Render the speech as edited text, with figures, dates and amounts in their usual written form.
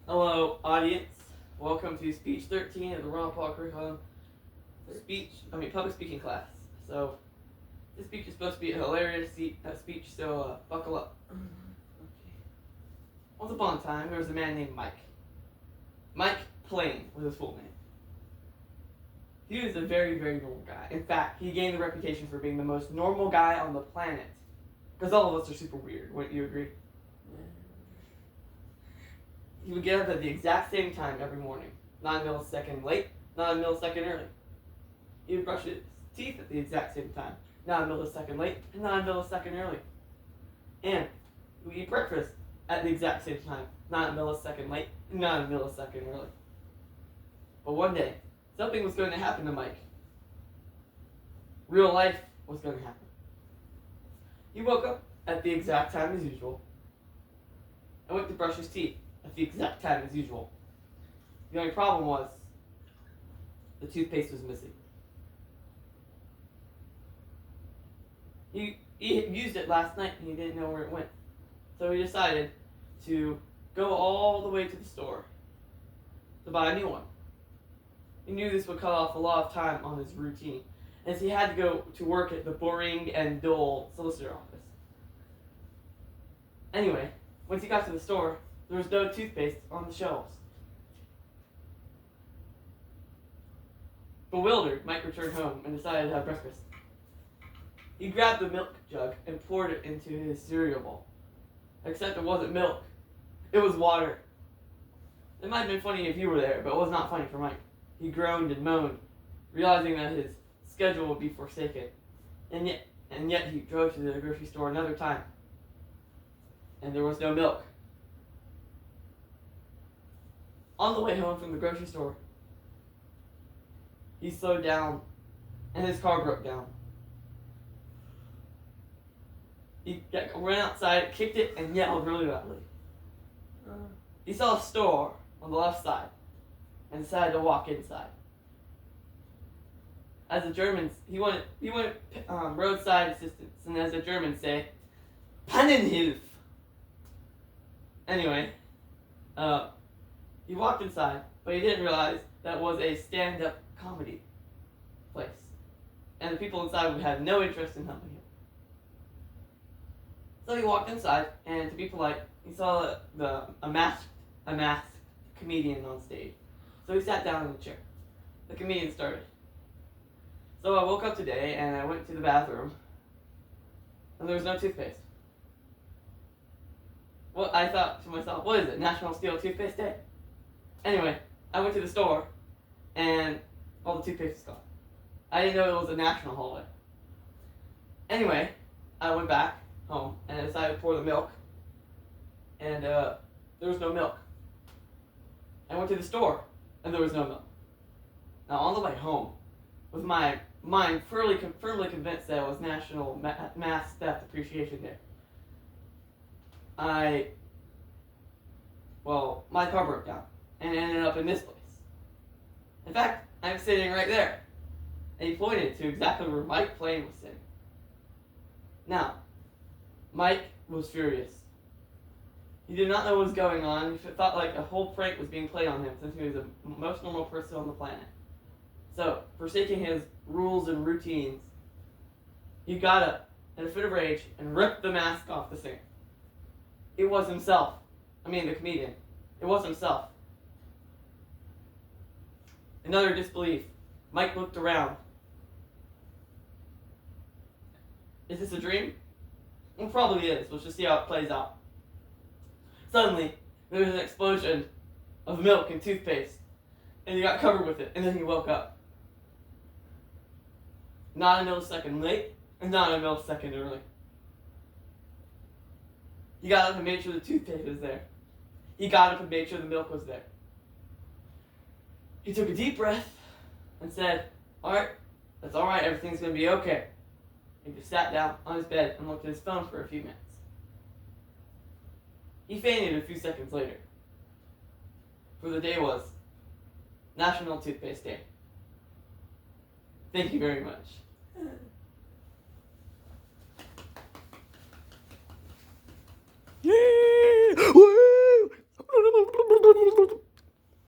Hello, audience. Welcome to Speech 13 of the Ron Paul curriculum public speaking class. So, this speech is supposed to be a hilarious speech, so buckle up. Okay. Once upon a time, there was a man named Mike. Mike Plain was his full name. He was a very, very normal guy. In fact, he gained the reputation for being the most normal guy on the planet. Because all of us are super weird, wouldn't you agree? He would get up at the exact same time every morning. Not a millisecond late, not a millisecond early. He would brush his teeth at the exact same time. Not a millisecond late, and not a millisecond early. And he would eat breakfast at the exact same time. Not a millisecond late, and not a millisecond early. But one day, something was going to happen to Mike. Real life was going to happen. He woke up at the exact time as usual and went to brush his teeth at the exact time as usual. The only problem was the toothpaste was missing. He used it last night and he didn't know where it went. So he decided to go all the way to the store to buy a new one. He knew this would cut off a lot of time on his routine, as he had to go to work at the boring and dull solicitor office. Anyway, once he got to the store, there was no toothpaste on the shelves. Bewildered, Mike returned home and decided to have breakfast. He grabbed the milk jug and poured it into his cereal bowl. Except it wasn't milk. It was water. It might have been funny if you were there, but it was not funny for Mike. He groaned and moaned, realizing that his schedule would be forsaken. And yet he drove to the grocery store another time. And there was no milk. On the way home from the grocery store, he slowed down and his car broke down. He ran outside, kicked it, and yelled really loudly. He saw a store on the left side and decided to walk inside. As the Germans, he wanted roadside assistance, and as the Germans say, Pannenhilfe. Anyway, he walked inside, but he didn't realize that was a stand-up comedy place, and the people inside would have no interest in helping him. So he walked inside, and to be polite, he saw a masked comedian on stage. So he sat down in the chair. The comedian started. So I woke up today, and I went to the bathroom, and there was no toothpaste. Well, I thought to myself, what is it, National Steel Toothpaste Day? Anyway, I went to the store, and all the toothpaste was gone. I didn't know it was a national holiday. Anyway, I went back home, and I decided to pour the milk, and there was no milk. I went to the store, and there was no milk. Now, on the way home, with my mind firmly convinced that it was National Mass Theft Appreciation Day, my car broke down and ended up in this place. In fact, I'm sitting right there. And he pointed to exactly where Mike Plain was sitting. Now, Mike was furious. He did not know what was going on. He thought like a whole prank was being played on him since he was the most normal person on the planet. So, forsaking his rules and routines, he got up in a fit of rage and ripped the mask off the singer. It was himself. The comedian. It was himself. In utter disbelief, Mike looked around. Is this a dream? It probably is. Let's just see how it plays out. Suddenly, there was an explosion of milk and toothpaste, and he got covered with it, and then he woke up. Not a millisecond late, and not a millisecond early. He got up and made sure the toothpaste was there. He got up and made sure the milk was there. He took a deep breath and said, alright, that's alright, everything's going to be okay. He just sat down on his bed and looked at his phone for a few minutes. He fainted a few seconds later. For the day was National Toothpaste Day. Thank you very much.